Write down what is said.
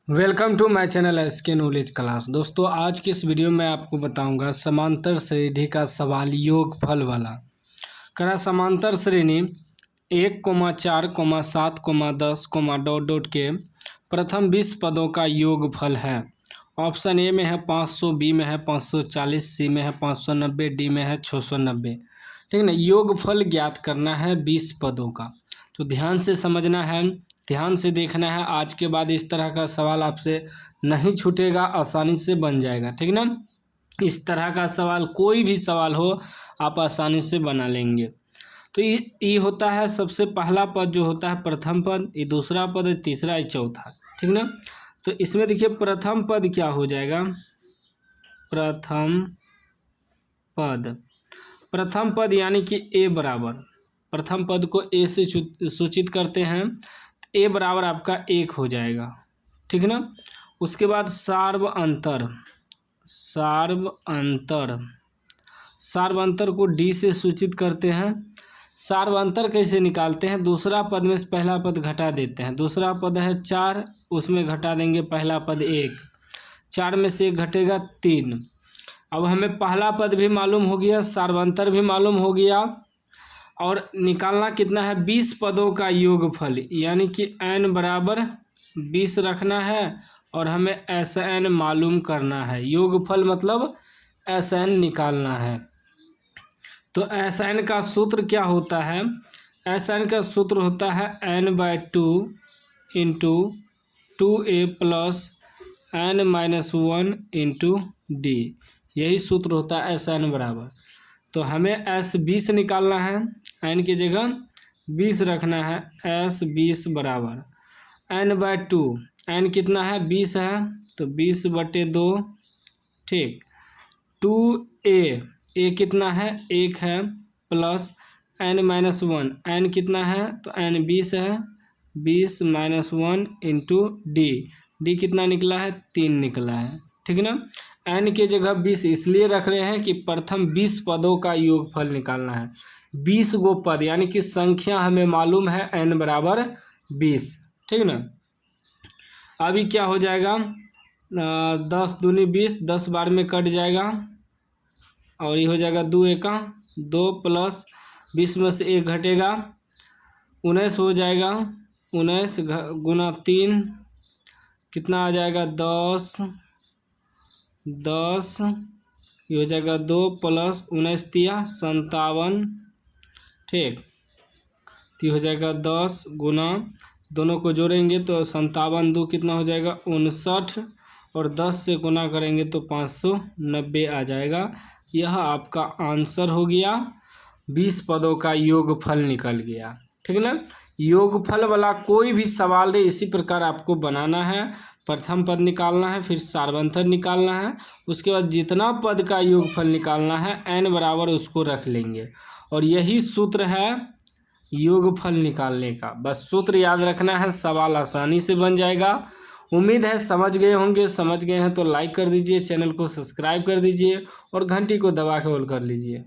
Welcome to my channel SK knowledge class. दोस्तों आज के इस वीडियो में आपको बताऊंगा समांतर श्रेणी का सवाल योगफल वाला। करा समांतर श्रेणी 1, 4, 7, 10, डॉट डॉट के प्रथम 20 पदों का योगफल है। ऑप्शन ए में है 500, बी में है 540, सी में है 590, डी में है 690। ठीक है ना। योगफल ज्ञात करना है 20 पदों का, तो ध्यान से समझना है, ध्यान से देखना है। आज के बाद इस तरह का सवाल आपसे नहीं छूटेगा, आसानी से बन जाएगा। ठीक ना। इस तरह का सवाल कोई भी सवाल हो आप आसानी से बना लेंगे। तो ये होता है सबसे पहला पद जो होता है प्रथम पद, ये दूसरा पद है, तीसरा है, चौथा। ठीक ना। तो इसमें देखिए प्रथम पद क्या हो जाएगा। प्रथम पद यानी कि ए बराबर, प्रथम पद को ए से सूचित करते हैं, ए बराबर आपका 1 हो जाएगा। ठीक ना। उसके बाद सार्व अंतर को डी से सूचित करते हैं। सार्व अंतर कैसे निकालते हैं, दूसरा पद में से पहला पद घटा देते हैं। दूसरा पद है 4, उसमें घटा देंगे पहला पद 1, 4 में से 1 घटेगा 3। अब हमें पहला पद भी मालूम हो गया, सार्वंतर भी मालूम हो गया, और निकालना कितना है 20 पदों का योगफल, यानी कि n बराबर 20 रखना है और हमें SN मालूम करना है। योगफल मतलब SN निकालना है। तो SN का सूत्र क्या होता है, SN का सूत्र होता है n/2 into 2a plus n-1 into d। यही सूत्र होता है SN बराबर। तो हमें S20 निकालना है, n की जगह 20 रखना है। S20 बराबर n/2, n कितना है 20 है, तो 20/2। ठीक। 2a कितना है 1 है, प्लस n-1, n कितना है तो n 20 है, 20-1 इंटू d कितना निकला है 3 निकला है। ठीक ना। n के जगह 20 इसलिए रख रहे हैं कि प्रथम 20 पदों का योगफल निकालना है। 20 गो पद यानी कि संख्या हमें मालूम है n बराबर 20। ठीक ना। अभी क्या हो जाएगा, 10 दूनी 20, 10 बार में कट जाएगा और ये हो जाएगा 2 एका 2 प्लस 20 में से 1 घटेगा, 19 हो जाएगा। 19 गुना 3 कितना आ जाएगा 10, ये हो जाएगा 2 प्लस 19 तिया 57। ठीक। तो हो जाएगा 10 गुना, दोनों को जोड़ेंगे तो 57 2 कितना हो जाएगा 59, और 10 से गुना करेंगे तो 590 आ जाएगा। यह आपका आंसर हो गया। 20 पदों का योगफल निकल गया। ठीक है ना। योगफल वाला कोई भी सवाल है इसी प्रकार आपको बनाना है। प्रथम पद निकालना है, फिर सार्वंतर निकालना है, उसके बाद जितना पद का योगफल निकालना है n बराबर उसको रख लेंगे, और यही सूत्र है योगफल निकालने का। बस सूत्र याद रखना है, सवाल आसानी से बन जाएगा। उम्मीद है समझ गए होंगे। समझ गए हैं तो लाइक कर दीजिए, चैनल को सब्सक्राइब कर दीजिए और घंटी को दबा के ऑल कर लीजिए।